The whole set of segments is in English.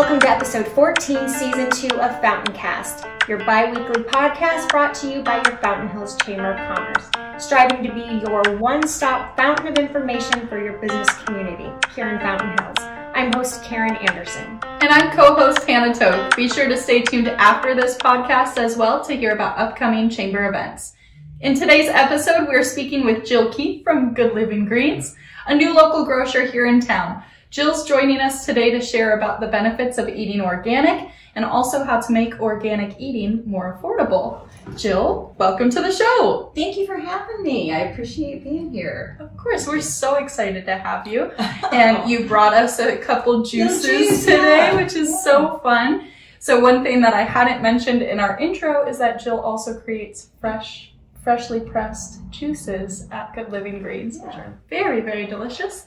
Welcome to episode 14, season 2 of FountainCast, your bi-weekly podcast brought to you by your Fountain Hills Chamber of Commerce, striving to be your one-stop fountain of information for your business community here in Fountain Hills. I'm host Karen Anderson. And I'm co-host Hannah Toth. Be sure to stay tuned after this podcast as well to hear about upcoming chamber events. In today's episode, we're speaking with Jill Keefe from Good Living Greens, a new local grocer here in town. Jill's joining us today to share about the benefits of eating organic and also how to make organic eating more affordable. Jill, welcome to the show. Thank you for having me. I appreciate being here. Of course, we're so excited to have you. And you brought us a couple juices today, which is so fun. So one thing that I hadn't mentioned in our intro is that Jill also creates freshly pressed juices at Good Living Greens, which are very, very delicious.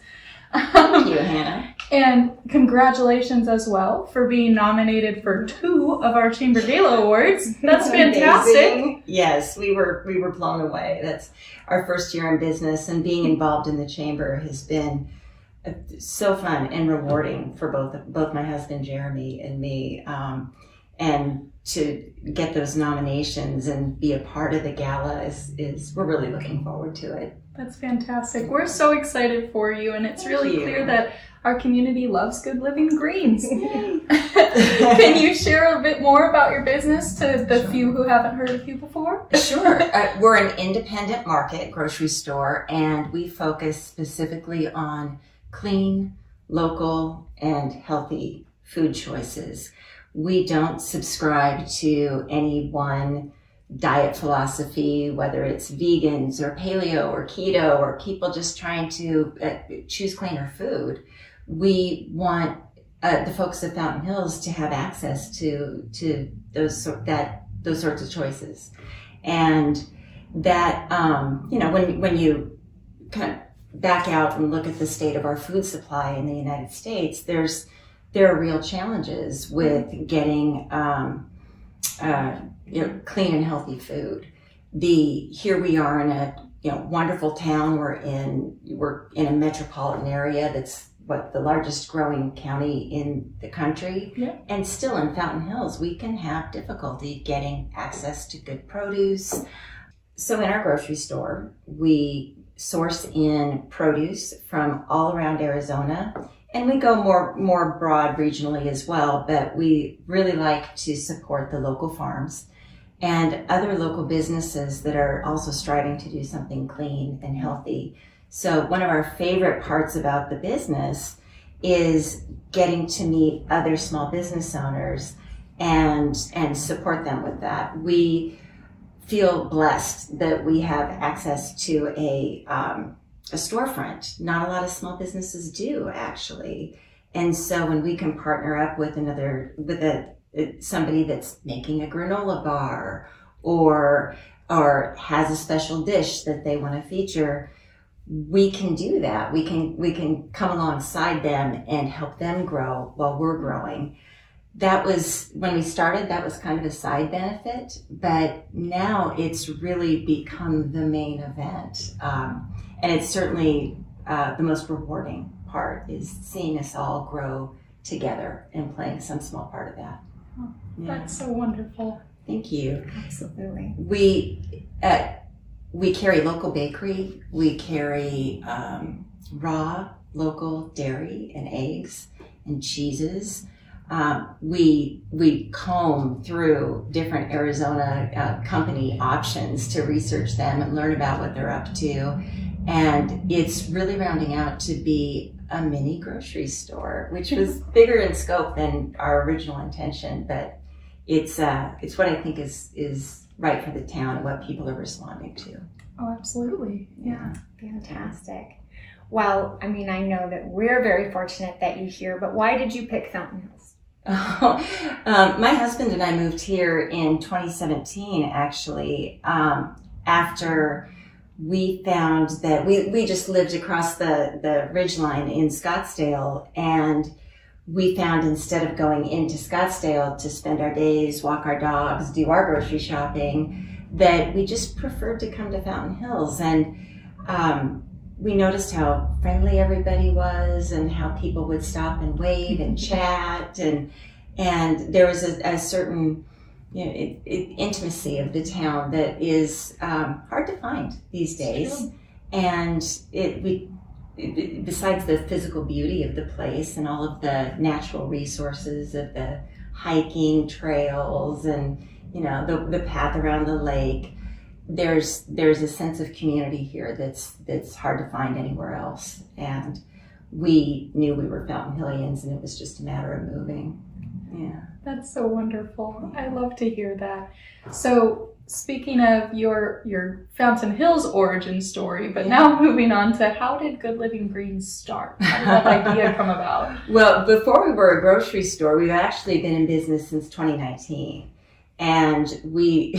Thank you, Hannah. And congratulations as well for being nominated for 2 of our Chamber Gala Awards. That's fantastic. Amazing. Yes, we were blown away. That's our first year in business, and being involved in the Chamber has been so fun and rewarding for both my husband Jeremy and me. And to get those nominations and be a part of the gala is we're really looking forward to it. That's fantastic. We're so excited for you, and it's really clear that our community loves Good Living Greens. Can you share a bit more about your business to the few who haven't heard of you before? Sure. We're an independent market grocery store, and we focus specifically on clean, local, and healthy food choices. We don't subscribe to any one diet philosophy, whether it's vegans or paleo or keto or people just trying to choose cleaner food. We want the folks at Fountain Hills to have access to those sorts of choices, and that when you kind of back out and look at the state of our food supply in the United States, there are real challenges with getting clean and healthy food. Here we are in a wonderful town. We're in a metropolitan area that's the largest growing county in the country. Yeah. And still in Fountain Hills, we can have difficulty getting access to good produce. So in our grocery store, we source in produce from all around Arizona. And we go more broad regionally as well, but we really like to support the local farms and other local businesses that are also striving to do something clean and healthy. So one of our favorite parts about the business is getting to meet other small business owners and support them with that. We feel blessed that we have access to a storefront. Not a lot of small businesses do, actually. And so when we can partner up with somebody that's making a granola bar or has a special dish that they want to feature, we can do that. We can come alongside them and help them grow while we're growing. That was, when we started, that was kind of a side benefit, but now it's really become the main event. And it's certainly the most rewarding part is seeing us all grow together and playing some small part of that. Oh, yeah. That's so wonderful. Thank you. Absolutely. We carry local bakery. We carry raw local dairy and eggs and cheeses. We comb through different Arizona company options to research them and learn about what they're up to. And it's really rounding out to be a mini grocery store, which was bigger in scope than our original intention, but it's what I think is right for the town and what people are responding to. Oh, absolutely. Yeah. Fantastic. Well, I mean, I know that we're very fortunate that you're here, but why did you pick Fountain Hills? My husband and I moved here in 2017, actually, after we found that we just lived across the ridgeline in Scottsdale, and we found instead of going into Scottsdale to spend our days, walk our dogs, do our grocery shopping, that we just preferred to come to Fountain Hills. And we noticed how friendly everybody was and how people would stop and wave and chat, and there was a certain intimacy of the town that is hard to find these days. And besides the physical beauty of the place and all of the natural resources of the hiking trails and the path around the lake, there's a sense of community here that's hard to find anywhere else. And we knew we were Fountain Hillians, and it was just a matter of moving. Yeah. That's so wonderful. I love to hear that. So speaking of your Fountain Hills origin story, but now moving on to how did Good Living Greens start? How did that idea come about? Well, before we were a grocery store, we've actually been in business since 2019. And we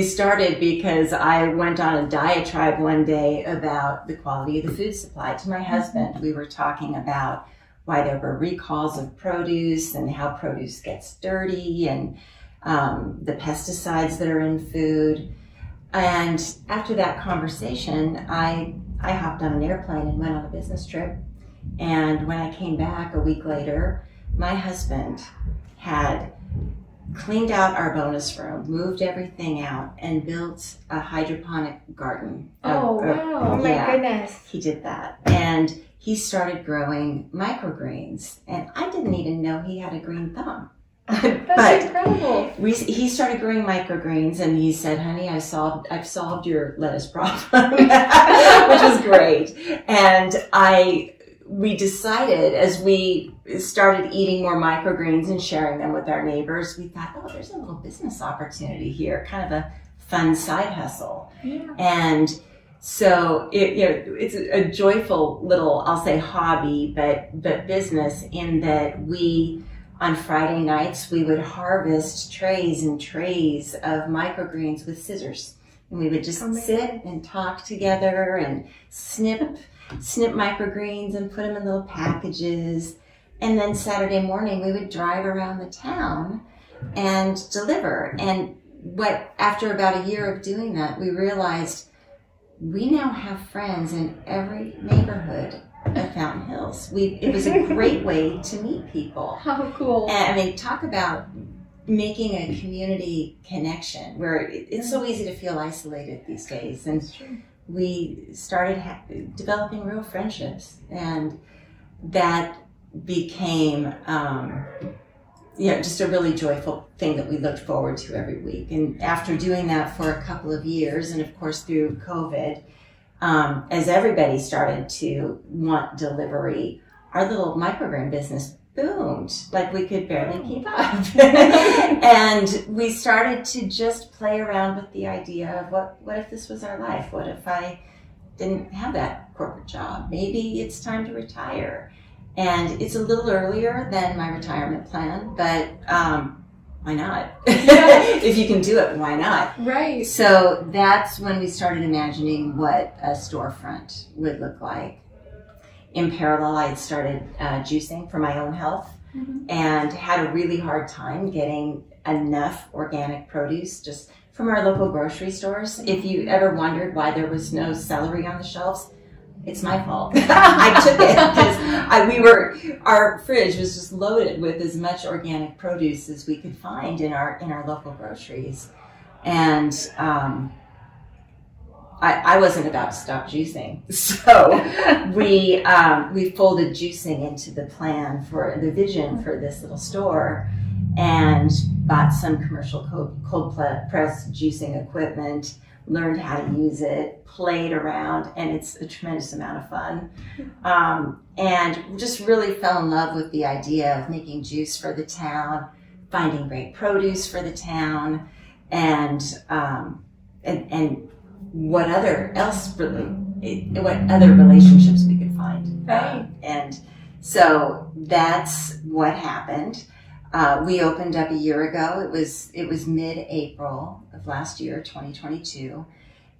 started because I went on a diatribe one day about the quality of the food supply to my husband. We were talking about why there were recalls of produce and how produce gets dirty and the pesticides that are in food. And after that conversation, I hopped on an airplane and went on a business trip. And when I came back a week later, my husband had cleaned out our bonus room, moved everything out, and built a hydroponic garden. Oh, wow. Oh my goodness. He did that. And he started growing microgreens. And I didn't even know he had a green thumb. That's incredible. He started growing microgreens, and he said, "Honey, I've solved your lettuce problem," which was great. And we decided, as we started eating more microgreens and sharing them with our neighbors, we thought, oh, there's a little business opportunity here, kind of a fun side hustle. Yeah. And so it's a joyful little, I'll say, hobby, but business, in that on Friday nights, we would harvest trays and trays of microgreens with scissors. And we would just sit and talk together and snip microgreens and put them in little packages. And then Saturday morning, we would drive around the town and deliver. And after about a year of doing that, we realized we now have friends in every neighborhood of Fountain Hills. It was a great way to meet people. How cool. And I mean, talk about making a community connection where it's so easy to feel isolated these days. And we started developing real friendships, and that became just a really joyful thing that we looked forward to every week. And after doing that for a couple of years, and of course through COVID, as everybody started to want delivery, our little microgreen business boomed. Like, we could barely keep up. And we started to just play around with the idea of what if this was our life? What if I didn't have that corporate job? Maybe it's time to retire. And it's a little earlier than my retirement plan, but why not? If you can do it, why not? Right. So that's when we started imagining what a storefront would look like. In parallel, I had started juicing for my own health, and had a really hard time getting enough organic produce just from our local grocery stores. If you ever wondered why there was no celery on the shelves, it's my fault. I took it because our fridge was just loaded with as much organic produce as we could find in our local groceries. And I wasn't about to stop juicing. So we folded juicing into the plan for the vision for this little store, and bought some commercial cold press juicing equipment, learned how to use it, played around, and it's a tremendous amount of fun. And just really fell in love with the idea of making juice for the town, finding great produce for the town, and what other relationships we could find. Right. And so that's what happened. We opened up a year ago. It was mid-April of last year, 2022.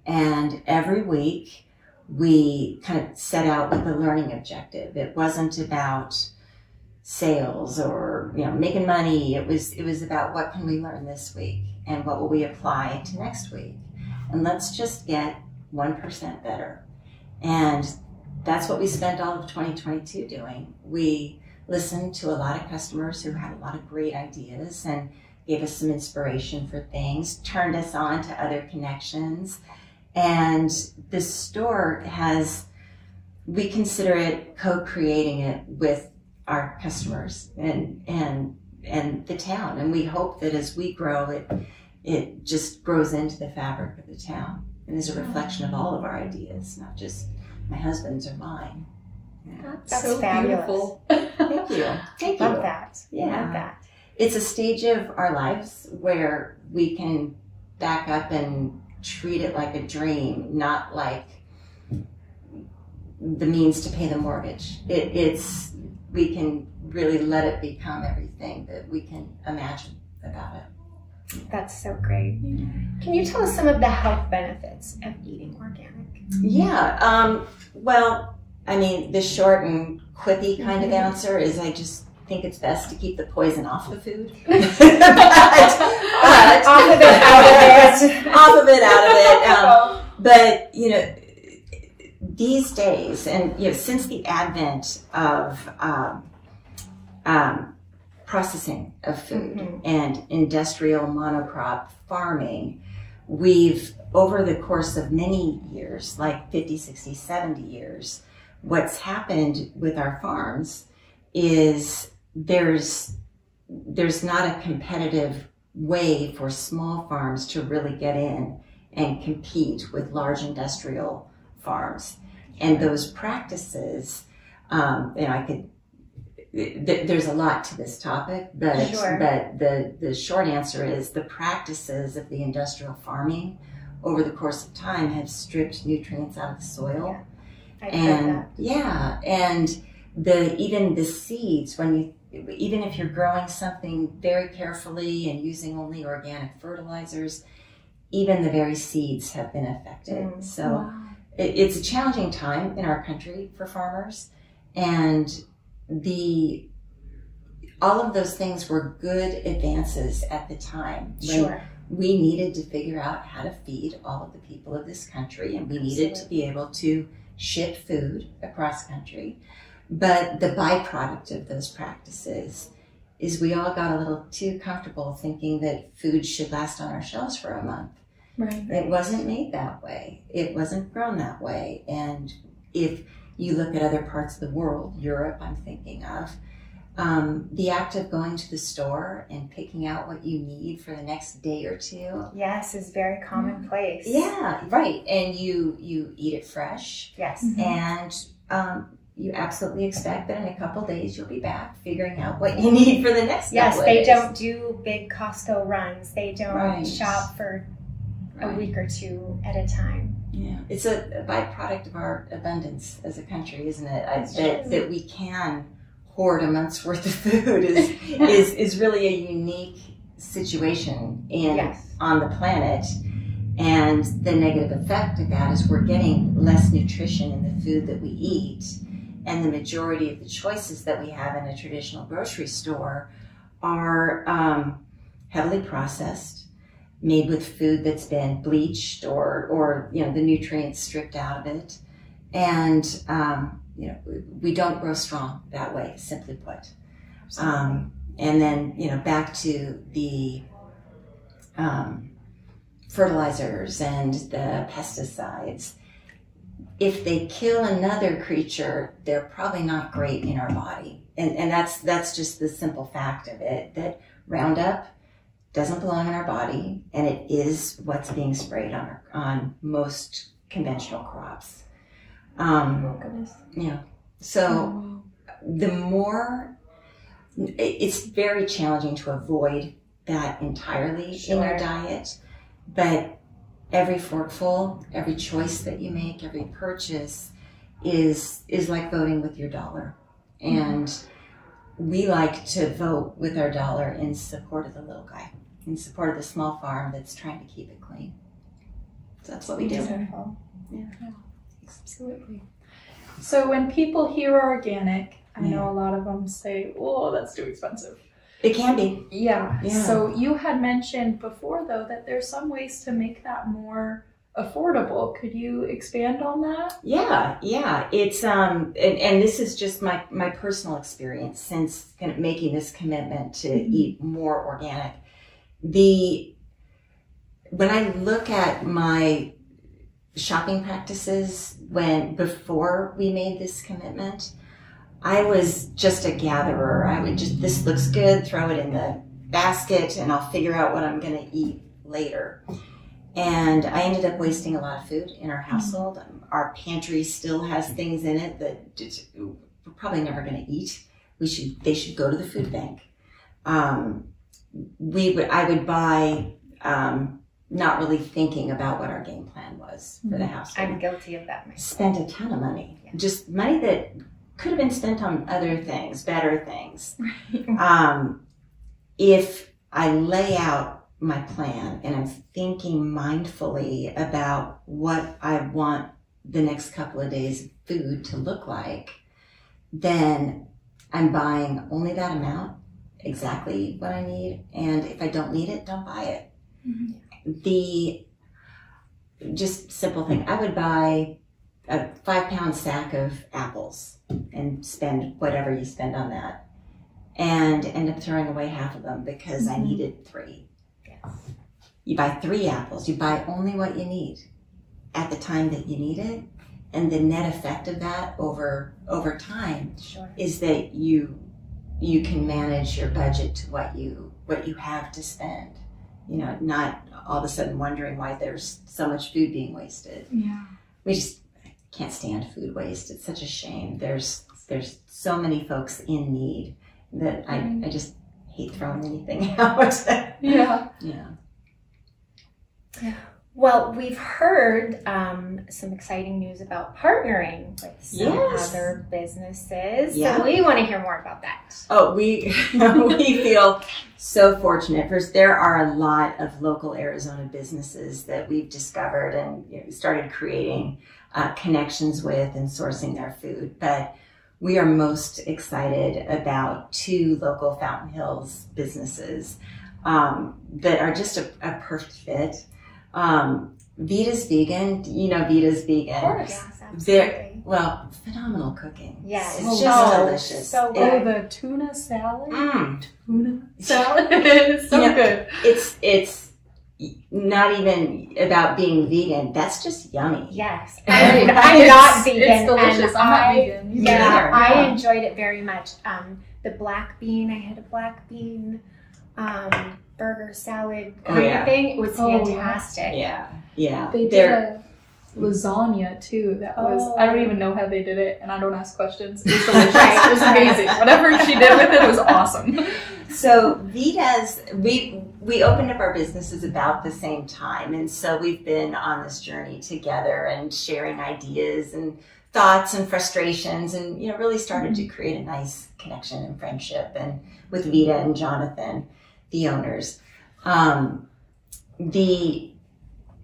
And every week we kind of set out with a learning objective. It wasn't about sales or making money. It was about, what can we learn this week and what will we apply to next week? And let's just get 1% better. And that's what we spent all of 2022 doing. We listened to a lot of customers who had a lot of great ideas and gave us some inspiration for things, turned us on to other connections. And the store we consider it co-creating it with our customers and the town. And we hope that as we grow, it just grows into the fabric of the town and is a reflection of all of our ideas, not just my husband's or mine. Yeah. That's so fabulous. Beautiful. Thank you. Thank you. Love that. Yeah. Love that. It's a stage of our lives where we can back up and treat it like a dream, not like the means to pay the mortgage. We can really let it become everything that we can imagine about it. That's so great. Can you tell us some of the health benefits of eating organic? Yeah. Well, I mean, the short and quippy kind of answer is I just think it's best to keep the poison off the food. but Off of it, out of it. Off of it, out of it. But, you know, these days, and you know, since the advent of processing of food and industrial monocrop farming, we've, over the course of many years, like 50, 60, 70 years, what's happened with our farms is there's not a competitive way for small farms to really get in and compete with large industrial farms. And those practices, and there's a lot to this topic, but the short answer is the practices of the industrial farming over the course of time have stripped nutrients out of the soil. Yeah. And even the seeds, even if you're growing something very carefully and using only organic fertilizers, even the very seeds have been affected. So it's a challenging time in our country for farmers, and all of those things were good advances at the time when we needed to figure out how to feed all of the people of this country, and we needed to be able to ship food across country. But the byproduct of those practices is we all got a little too comfortable thinking that food should last on our shelves for a month. Right. It wasn't made that way. It wasn't grown that way. And if you look at other parts of the world, Europe I'm thinking of, the act of going to the store and picking out what you need for the next day or two. Yes, is very commonplace. Yeah, right. And you eat it fresh. Yes. And you absolutely expect that in a couple days you'll be back figuring out what you need for the next couple of days. Yes, they don't do big Costco runs. They don't shop for a week or two at a time. Yeah, it's a byproduct of our abundance as a country, isn't it? That we can hoard a month's worth of food is really a unique situation on the planet. And the negative effect of that is we're getting less nutrition in the food that we eat. And the majority of the choices that we have in a traditional grocery store are heavily processed, made with food that's been bleached or the nutrients stripped out of it. And, we don't grow strong that way, simply put. And then, back to the fertilizers and the pesticides. If they kill another creature, they're probably not great in our body. And that's just the simple fact of it, that Roundup doesn't belong in our body, and it is what's being sprayed on most conventional crops. So the more, it's very challenging to avoid that entirely in your diet, but every forkful, every choice that you make, every purchase is like voting with your dollar. And we like to vote with our dollar in support of the little guy, in support of the small farm that's trying to keep it clean. So that's what we do. Yeah, absolutely. So when people hear organic, I know a lot of them say, "Oh, that's too expensive." It can be. Yeah. So you had mentioned before, though, that there's some ways to make that more affordable. Could you expand on that? Yeah. It's and this is just my personal experience since kind of making this commitment to eat more organic. When I look at my shopping practices before we made this commitment, I was just a gatherer. I would just, this looks good, throw it in the basket, and I'll figure out what I'm going to eat later. And I ended up wasting a lot of food in our household. Our pantry still has things in it that we're probably never going to eat. They should go to the food bank. I would buy, not really thinking about what our game plan was for the household. I'm guilty of that myself. Spent a ton of money, just money that could have been spent on other things, better things. If I lay out my plan and I'm thinking mindfully about what I want the next couple of days of food to look like, then I'm buying only that amount, exactly what I need. And if I don't need it, don't buy it. The just simple thing, I would buy a 5-pound sack of apples and spend whatever you spend on that, and end up throwing away half of them because I needed 3. You buy 3 apples, you buy only what you need at the time that you need it, and the net effect of that over time is that you can manage your budget to what you have to spend. You know, not all of a sudden wondering why there's so much food being wasted. Yeah. We just can't stand food waste. It's such a shame. There's so many folks in need that I just hate throwing anything out. Yeah. Well, we've heard some exciting news about partnering with some other businesses. Yeah. So we want to hear more about that. Oh, we feel so fortunate. First, there are a lot of local Arizona businesses that we've discovered and started creating connections with and sourcing their food. But we are most excited about 2 local Fountain Hills businesses that are just a perfect fit. Vita's Vegan, Vita's Vegan. Of course. Yes, absolutely. Well, phenomenal cooking. Yes. It's just delicious. So good. The tuna salad? Tuna salad is so good. It's not even about being vegan. That's just yummy. Yes. I'm not vegan. It's delicious. I'm not vegan. Yeah, I enjoyed it very much. The black bean, I had a black bean burger salad kind of thing. It was fantastic. Yeah. They did a lasagna too. That was, I don't even know how they did it, and I don't ask questions. It was delicious. It was amazing. Whatever she did with it was awesome. So Vita's, we opened up our businesses about the same time, and so we've been on this journey together and sharing ideas and thoughts and frustrations, and really started to create a nice connection and friendship, and with Vita and Jonathan, the owners.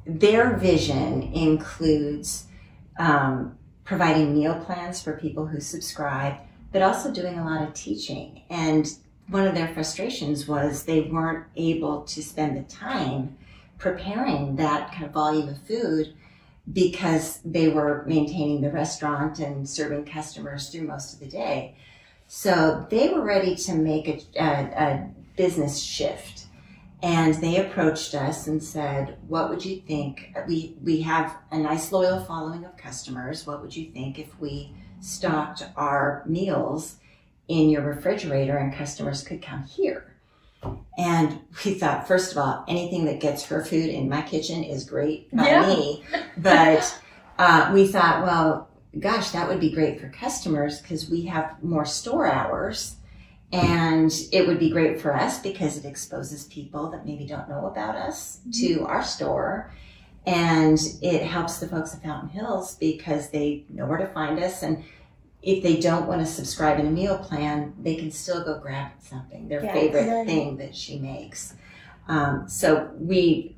Their vision includes providing meal plans for people who subscribe, but also doing a lot of teaching. And one of their frustrations was they weren't able to spend the time preparing that kind of volume of food because they were maintaining the restaurant and serving customers through most of the day. So they were ready to make a business shift. And they approached us and said, what would you think? We have a nice loyal following of customers. What would you think if we stocked our meals in your refrigerator and customers could come here? And we thought, first of all, anything that gets her food in my kitchen is great by me. But we thought, well, gosh, that would be great for customers because we have more store hours. And it would be great for us because it exposes people that maybe don't know about us to our store. And it helps the folks at Fountain Hills because they know where to find us. And if they don't want to subscribe in a meal plan, they can still go grab something, their favorite thing that she makes. So we've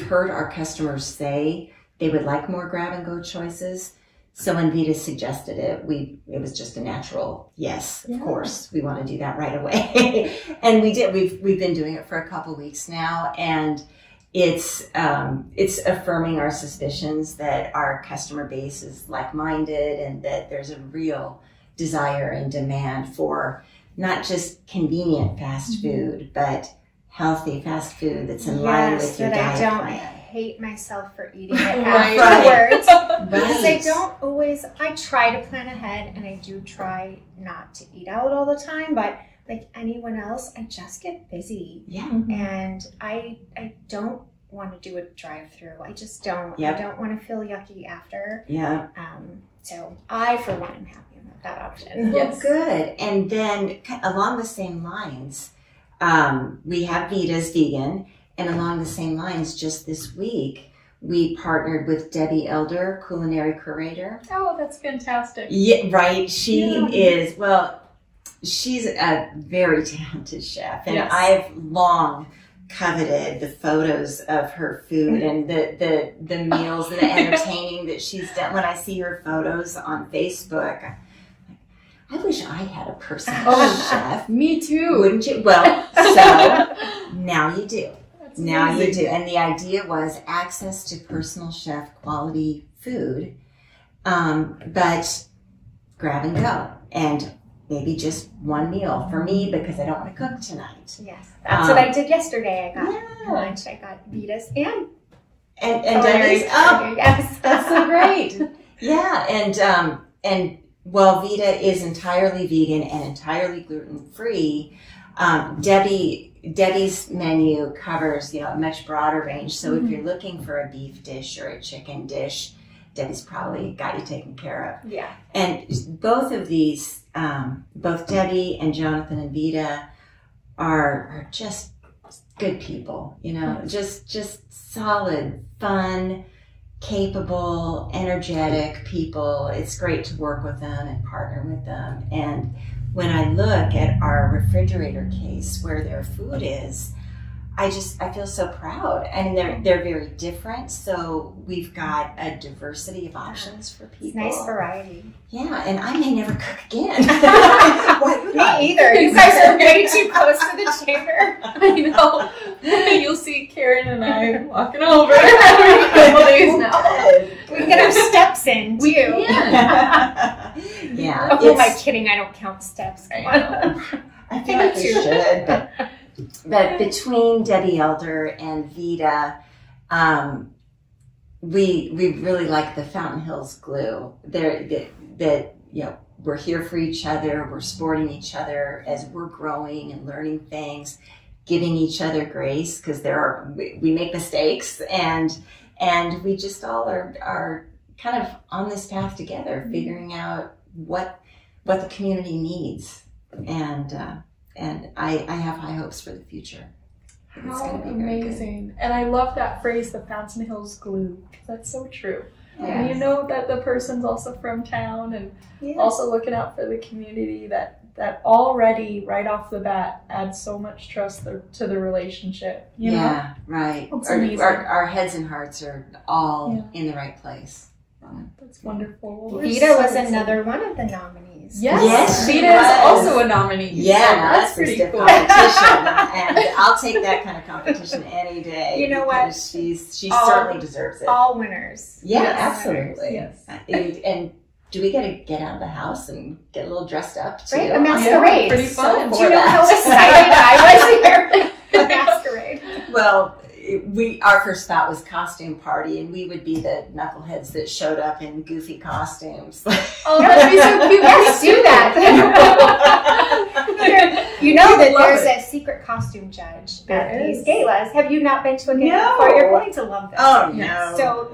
heard our customers say they would like more grab and go choices. So when Vita suggested it, it was just a natural yes, of course. We want to do that right away. And we did. We've been doing it for a couple weeks now, and it's affirming our suspicions that our customer base is like-minded and that there's a real desire and demand for not just convenient fast food, but healthy fast food that's in line with your diet I don't plan. hate myself for eating it afterwards. Because I don't always, I try to plan ahead, and I do try not to eat out all the time, but like anyone else, I just get busy. Yeah. And I don't want to do a drive-through. I just don't. Yep. I don't want to feel yucky after. Yeah. So I, for one, am happy with that option. Well, good. And then along the same lines, we have Vita's vegan, and along the same lines, just this week, we partnered with Debbie Elder, culinary curator. Oh, that's fantastic. Yeah, right. She's a very talented chef, and I've long coveted the photos of her food and the meals and the entertaining that she's done. When I see her photos on Facebook, I wish I had a personal chef. Me too. Wouldn't you? Well, so now you do. That's now amazing. you do. And the idea was access to personal chef quality food, but grab and go. And maybe just one meal for me because I don't want to cook tonight. Yes, that's what I did yesterday. I got lunch. I got Vita's and Debbie's. Oh, yes, that's so great. Yeah, and while Vita is entirely vegan and entirely gluten free, Debbie's menu covers a much broader range. So if you're looking for a beef dish or a chicken dish, Debbie's probably got you taken care of. Yeah. And both of these, both Debbie and Jonathan and Vita are just good people, just solid, fun, capable, energetic people. It's great to work with them and partner with them. And when I look at our refrigerator case where their food is, I feel so proud. And they're very different. So we've got a diversity of options for people. It's nice variety. Yeah, and I may never cook again. Why would I? Me either. You guys are way too close to the chamber. I know. You'll see Karen and I walking over every couple days now. We can get our steps in too. We can. Yeah. Oh, am I kidding? I don't count steps. Come on. I feel like we should, but between Debbie Elder and Vita, we really like the Fountain Hills glue. We're here for each other. We're supporting each other as we're growing and learning things, giving each other grace because we make mistakes, and we just all are kind of on this path together, figuring out what the community needs, and I have high hopes for the future. It's How going to be very amazing. good. And I love that phrase, the Fountain Hills glue. That's so true. Yes. And you know that the person's also from town and also looking out for the community, that already right off the bat adds so much trust to the relationship. You know? Right. That's amazing. Our heads and hearts are all in the right place. That's wonderful. Well, Vita was another one of the nominees. Yes, she Vita is was. also a nominee. Yeah, so that's pretty stiff cool. competition, and I'll take that kind of competition any day. You know what? She certainly deserves it. All winners. Yeah, Yes. absolutely. Yes. And do we get to get out of the house and get a little dressed up too? Right, a masquerade. Pretty fun. Do you know how excited I was here? A masquerade. Well, our first thought was costume party, and we would be the knuckleheads that showed up in goofy costumes. Oh, that'd be so cute. Yes, do that. You know that there's a secret costume judge at these galas. Have you not been to a gala before? You're going to love this. Oh, no. So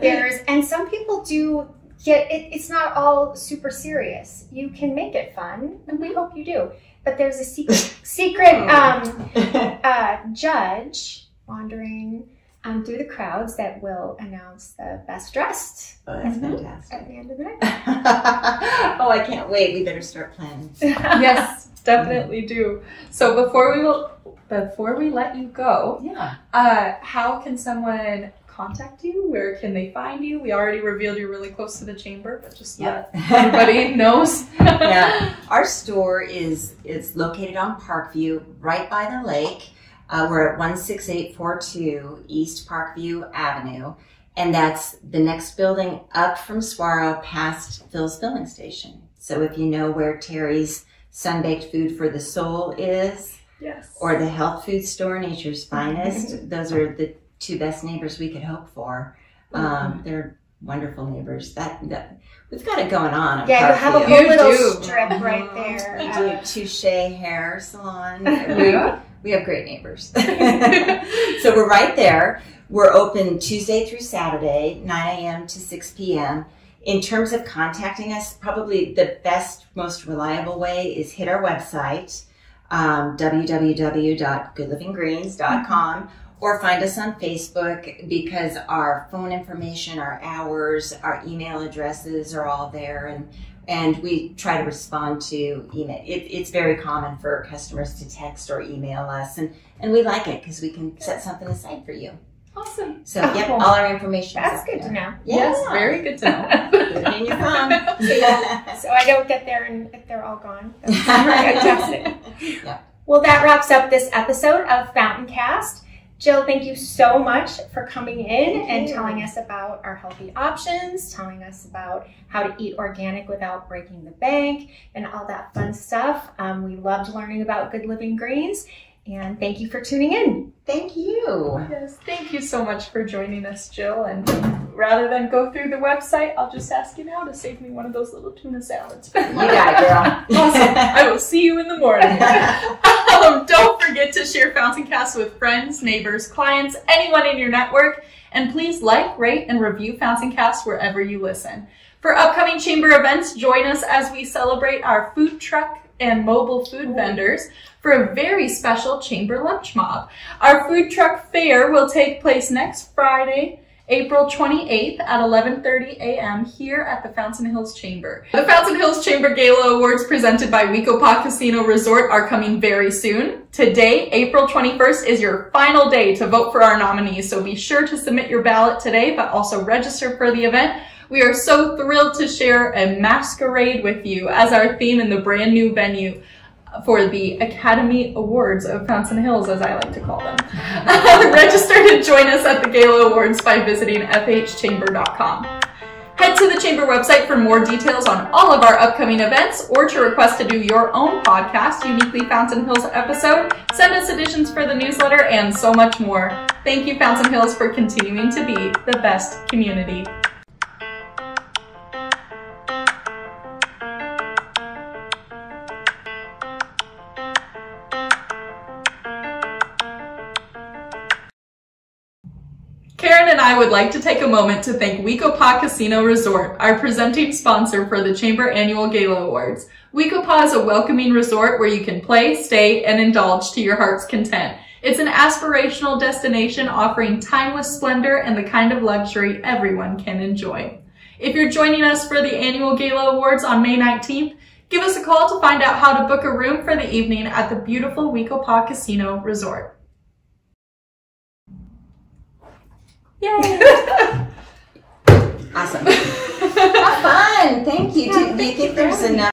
and some people do get it. It's not all super serious. You can make it fun, and we hope you do. But there's a secret judge wandering through the crowds that will announce the best dressed. Oh, that's fantastic. At the end of the night. Oh, I can't wait. We better start planning. Yes, definitely do. So before we let you go, how can someone contact you? Where can they find you? We already revealed you're really close to the chamber, but just let everybody knows. Yeah, our store is located on Parkview, right by the lake. We're at 16842 East Parkview Avenue, and that's the next building up from Saguaro past Phil's Filling Station. So if you know where Terry's Sun-Baked Food for the Soul is, yes, or the health food store, Nature's Finest, those are the two best neighbors we could hope for. They're wonderful neighbors. That we've got it going on. Yeah, you have a You little do. strip right there. We do Touche Hair Salon. We have great neighbors. So we're right there. We're open Tuesday through Saturday, 9 a.m. to 6 p.m. In terms of contacting us, probably the best, most reliable way is hit our website, www.goodlivinggreens.com, or find us on Facebook, because our phone information, our hours, our email addresses are all there, and we try to respond to email. It's very common for customers to text or email us, and we like it because we can set something aside for you. awesome. So, yep, all our information. That's good to know. Yes, very good to know. Put it in your phone. So I don't get there and if they're all gone. That's fantastic. Yeah. Well, that wraps up this episode of FountainCast. Jill, thank you so much for coming in and telling us about our healthy options, telling us about how to eat organic without breaking the bank, and all that fun stuff. We loved learning about Good Living Greens, and thank you for tuning in. Thank you. Yes, thank you so much for joining us, Jill. And rather than go through the website, I'll just ask you now to save me one of those little tuna salads. You got it, girl. Awesome. I will see you in the morning. Don't forget to share FountainCast with friends, neighbors, clients, anyone in your network. And please like, rate, and review FountainCast wherever you listen. For upcoming chamber events, join us as we celebrate our food truck and mobile food vendors for a very special chamber lunch mob. Our food truck fair will take place next Friday, April 28th at 11:30 a.m. here at the Fountain Hills Chamber. The Fountain Hills Chamber Gala Awards presented by Wecopa Casino Resort are coming very soon. Today, April 21st, is your final day to vote for our nominees, so be sure to submit your ballot today, but also register for the event. We are so thrilled to share a masquerade with you as our theme in the brand new venue for the Academy Awards of Fountain Hills, as I like to call them. Register to join us at the Gala Awards by visiting FHChamber.com. Head to the Chamber website for more details on all of our upcoming events, or to request to do your own podcast, Uniquely Fountain Hills episode, send us editions for the newsletter, and so much more. Thank you, Fountain Hills, for continuing to be the best community. Karen and I would like to take a moment to thank Wecopa Casino Resort, our presenting sponsor for the Chamber Annual Gala Awards. Wecopa is a welcoming resort where you can play, stay, and indulge to your heart's content. It's an aspirational destination offering timeless splendor and the kind of luxury everyone can enjoy. If you're joining us for the Annual Gala Awards on May 19th, give us a call to find out how to book a room for the evening at the beautiful Wecopa Casino Resort. Yay! Awesome. How fun. Thank you. Do you think there's enough